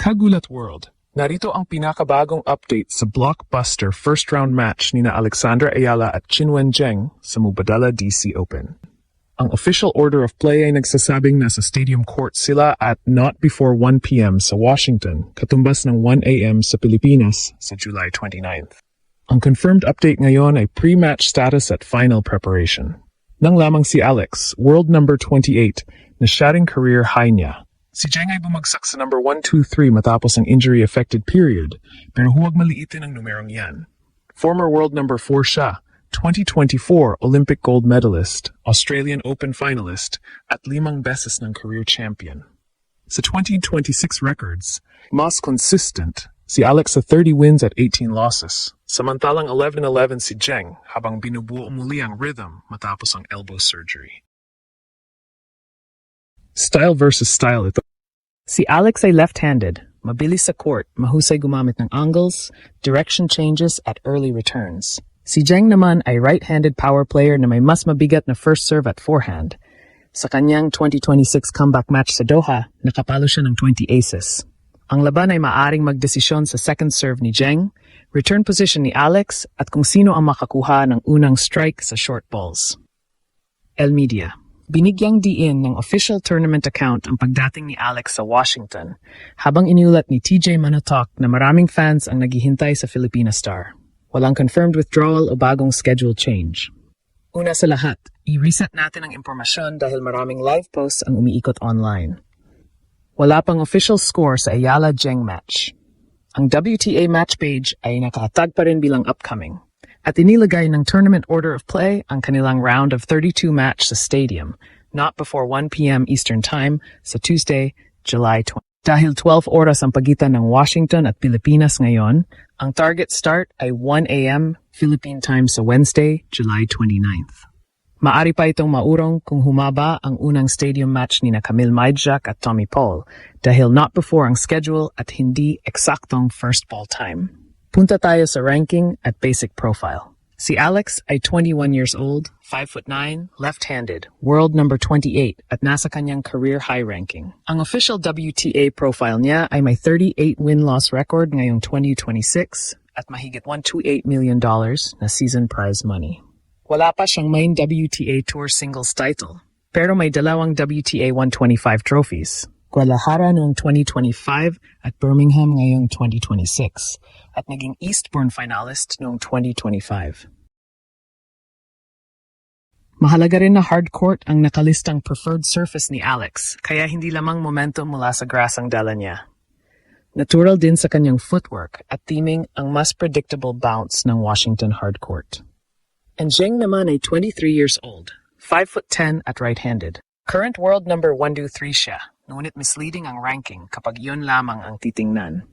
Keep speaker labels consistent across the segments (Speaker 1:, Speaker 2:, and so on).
Speaker 1: Kagulat World. Narito ang pinakabagong update sa blockbuster first-round match nina Alexandra Ayala at Qinwen Zheng sa Mubadala DC Open. Ang official order of play ay nagsasabing nasa stadium court sila at not before 1 p.m. sa Washington, katumbas ng 1 a.m. sa Pilipinas sa July 29th. Ang confirmed update ngayon ay pre-match status at final preparation. Nang lamang si Alex, world number 28, na shatting career high niya. Si Zheng ay bumagsak sa number 1, 2, 3 matapos ang injury-affected period, pero huwag maliitin ang numerong yan. Former world number 4 siya, 2024 Olympic gold medalist, Australian Open finalist, at 5 beses ng career champion. Sa 2026 records, mas consistent, si Alex sa 30 wins at 18 losses, samantalang 11-11 si Zheng habang binubuo muli ang rhythm matapos ang elbow surgery. Style versus style ito.
Speaker 2: Si Alex ay left-handed, mabilis sa court, mahusay gumamit ng angles, direction changes at early returns. Si Zheng naman ay right-handed power player na may mas mabigat na first serve at forehand. Sa kanyang 2026 comeback match sa Doha, nakapalo siya ng 20 aces. Ang laban ay maaring magdesisyon sa second serve ni Zheng, return position ni Alex at kung sino ang makakuha ng unang strike sa short balls. El Media. Binigyang diin ng official tournament account ang pagdating ni Alex sa Washington, habang iniulat ni TJ Manotok na maraming fans ang naghihintay sa Filipina star. Walang confirmed withdrawal o bagong schedule change. Una sa lahat, i-reset natin ang impormasyon dahil maraming live posts ang umiikot online. Wala pang official score sa Ayala-Zheng match. Ang WTA match page ay nakatag pa rin bilang upcoming. At inilagay ng tournament order of play ang kanilang round of 32 match sa stadium, not before 1 p.m. Eastern Time sa Tuesday, July 20. Dahil 12 oras ang pagitan ng Washington at Pilipinas ngayon, ang target start ay 1 a.m. Philippine Time sa Wednesday, July 29th. Maari pa itong maurong kung humaba ang unang stadium match ni na Camille Maidjak at Tommy Paul dahil not before ang schedule at hindi eksaktong first ball time. Punta tayo sa ranking at basic profile. Si Alex ay 21 years old, 5'9", left-handed, world number 28 at nasa kanyang career high ranking. Ang official WTA profile niya ay may 38 win-loss record ngayong 2026 at mahigit $128 million na season prize money. Wala pa siyang main WTA Tour singles title, pero may dalawang WTA 125 trophies. Guadalajara noong 2025 at Birmingham ngayong 2026 at naging Eastbourne finalist noong 2025. Mahalaga rin na hardcourt ang nakalistang preferred surface ni Alex kaya hindi lamang momentum mula sa grass ang dala niya. Natural din sa kanyang footwork at teaming ang mas predictable bounce ng Washington hardcourt. And Zheng naman ay 23 years old, 5'10" at right-handed. Current world number 1, 2, 3 siya, ngunit misleading ang ranking kapag yun lamang ang titingnan.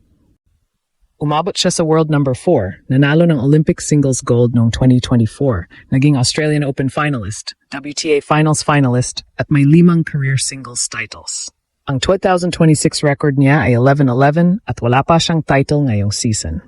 Speaker 2: Umabot siya sa world number 4, nanalo ng Olympic singles gold noong 2024, naging Australian Open finalist, WTA finals finalist, at may 5 career singles titles. Ang 2026 record niya ay 11-11 at wala pa siyang title ngayong season.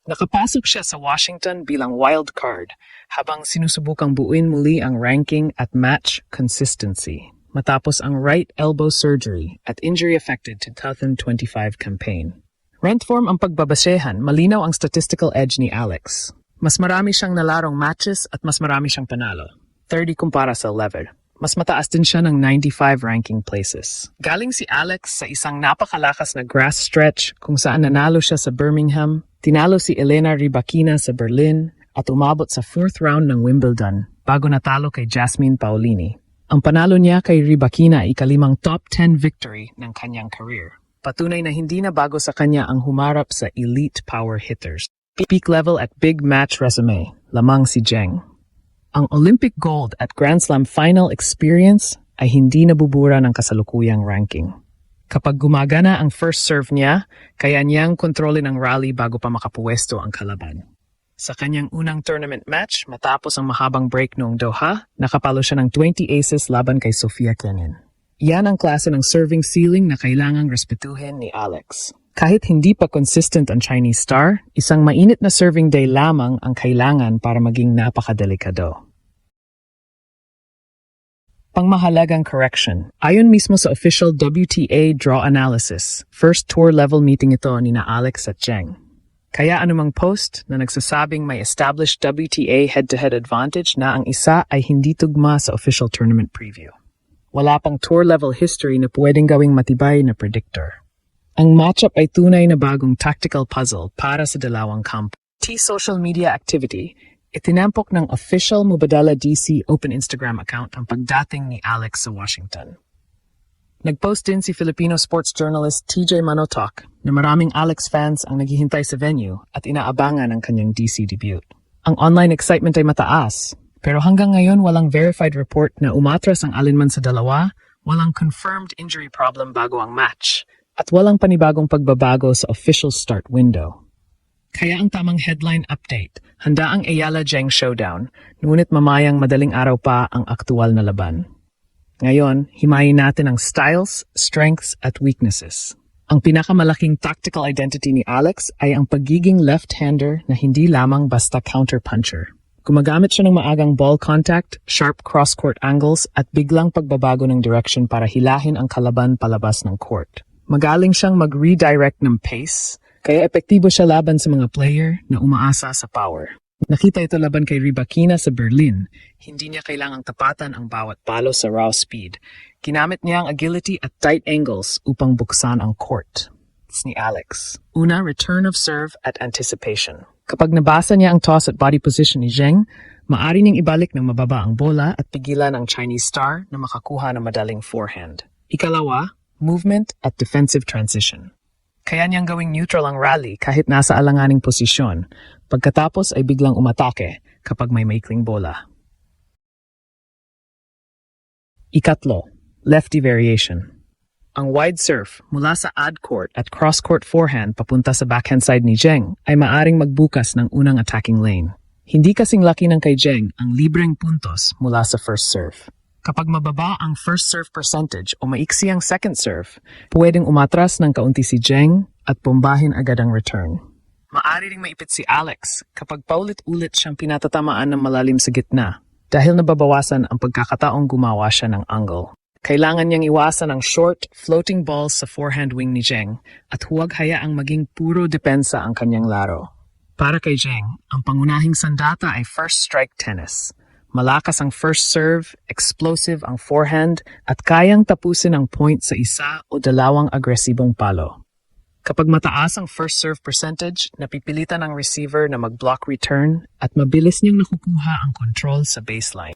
Speaker 2: Nakapasok siya sa Washington bilang wild card habang sinusubukang buuin muli ang ranking at match consistency matapos ang right elbow surgery at injury-affected 2025 campaign. Rent form ang pagbabasehan, malinaw ang statistical edge ni Alex. Mas marami siyang nalarong matches at mas marami siyang panalo. 30 kumpara sa 11. Mas mataas din siya ng 95 ranking places. Galing si Alex sa isang napakalakas na grass stretch kung saan nanalo siya sa Birmingham, tinalo si Elena Rybakina sa Berlin, at umabot sa 4th round ng Wimbledon bago natalo kay Jasmine Paolini. Ang panalo niya kay Rybakina ay ikalimang top 10 victory ng kanyang career. Patunay na hindi na bago sa kanya ang humarap sa elite power hitters. Peak level at big match resume, lamang si Zheng. Ang Olympic gold at Grand Slam final experience ay hindi nabubura ng kasalukuyang ranking. Kapag gumagana ang first serve niya, kaya niyang kontrolin ang rally bago pa makapuwesto ang kalaban. Sa kanyang unang tournament match, matapos ang mahabang break noong Doha, nakapalo siya ng 20 aces laban kay Sofia Kenin. Yan ang klase ng serving ceiling na kailangang respetuhin ni Alex. Kahit hindi pa consistent ang Chinese star, isang mainit na serving day lamang ang kailangan para maging napakadelikado. Pangmahalagang correction. Ayon mismo sa official WTA draw analysis, first tour level meeting ito ni na Alex at Zheng. Kaya anumang post na nagsasabing may established WTA head-to-head advantage na ang isa ay hindi tugma sa official tournament preview. Wala pang tour-level history na pwedeng gawing matibay na predictor. Ang matchup ay tunay na bagong tactical puzzle para sa dalawang kampo. T-social media activity, itinampok ng official Mubadala DC Open Instagram account ang pagdating ni Alex sa Washington. Nagpost din si Filipino sports journalist TJ Manotok na maraming Alex fans ang naghihintay sa venue at inaabangan ang kanyang DC debut. Ang online excitement ay mataas, pero hanggang ngayon walang verified report na umatras ang alinman sa dalawa, walang confirmed injury problem bago ang match, at walang panibagong pagbabago sa official start window. Kaya ang tamang headline update, handa ang Ayala-Zheng showdown, ngunit mamayang madaling araw pa ang aktual na laban. Ngayon, himayin natin ang styles, strengths at weaknesses. Ang pinakamalaking tactical identity ni Alex ay ang pagiging left-hander na hindi lamang basta counter-puncher. Gumagamit siya ng maagang ball contact, sharp cross-court angles at biglang pagbabago ng direction para hilahin ang kalaban palabas ng court. Magaling siyang mag-redirect ng pace, kaya epektibo siya laban sa mga player na umaasa sa power. Nakita ito laban kay Rybakina sa Berlin. Hindi niya kailangang tapatan ang bawat palo sa raw speed. Ginamit niya ang agility at tight angles upang buksan ang court. It's ni Alex. Una, return of serve at anticipation. Kapag nabasa niya ang toss at body position ni Zheng, maaari niyang ibalik ng mababa ang bola at pigilan ang Chinese star na makakuha ng madaling forehand. Ikalawa, movement at defensive transition. Kaya niyang gawing neutral ang rally kahit nasa alanganing posisyon. Pagkatapos ay biglang umatake kapag may maikling bola. Ikatlo, lefty variation. Ang wide serve mula sa ad court at cross court forehand papunta sa backhand side ni Zheng ay maaring magbukas ng unang attacking lane. Hindi kasing laki ng kay Zheng ang libreng puntos mula sa first serve. Kapag mababa ang first serve percentage o maiksi ang second serve, pwedeng umatras ng kaunti si Zheng at bombahin agad ang return. Maaari ring maipit si Alex kapag paulit-ulit siyang pinatatamaan ng malalim sa gitna dahil nababawasan ang pagkakataong gumawa siya ng angle. Kailangan niyang iwasan ang short, floating balls sa forehand wing ni Zheng at huwag hayaang maging puro depensa ang kanyang laro. Para kay Zheng, ang pangunahing sandata ay first strike tennis. Malakas ang first serve, explosive ang forehand, at kayang tapusin ang point sa isa o dalawang agresibong palo. Kapag mataas ang first serve percentage, napipilitan ang receiver na mag-block return at mabilis niyang nakukuha ang control sa baseline.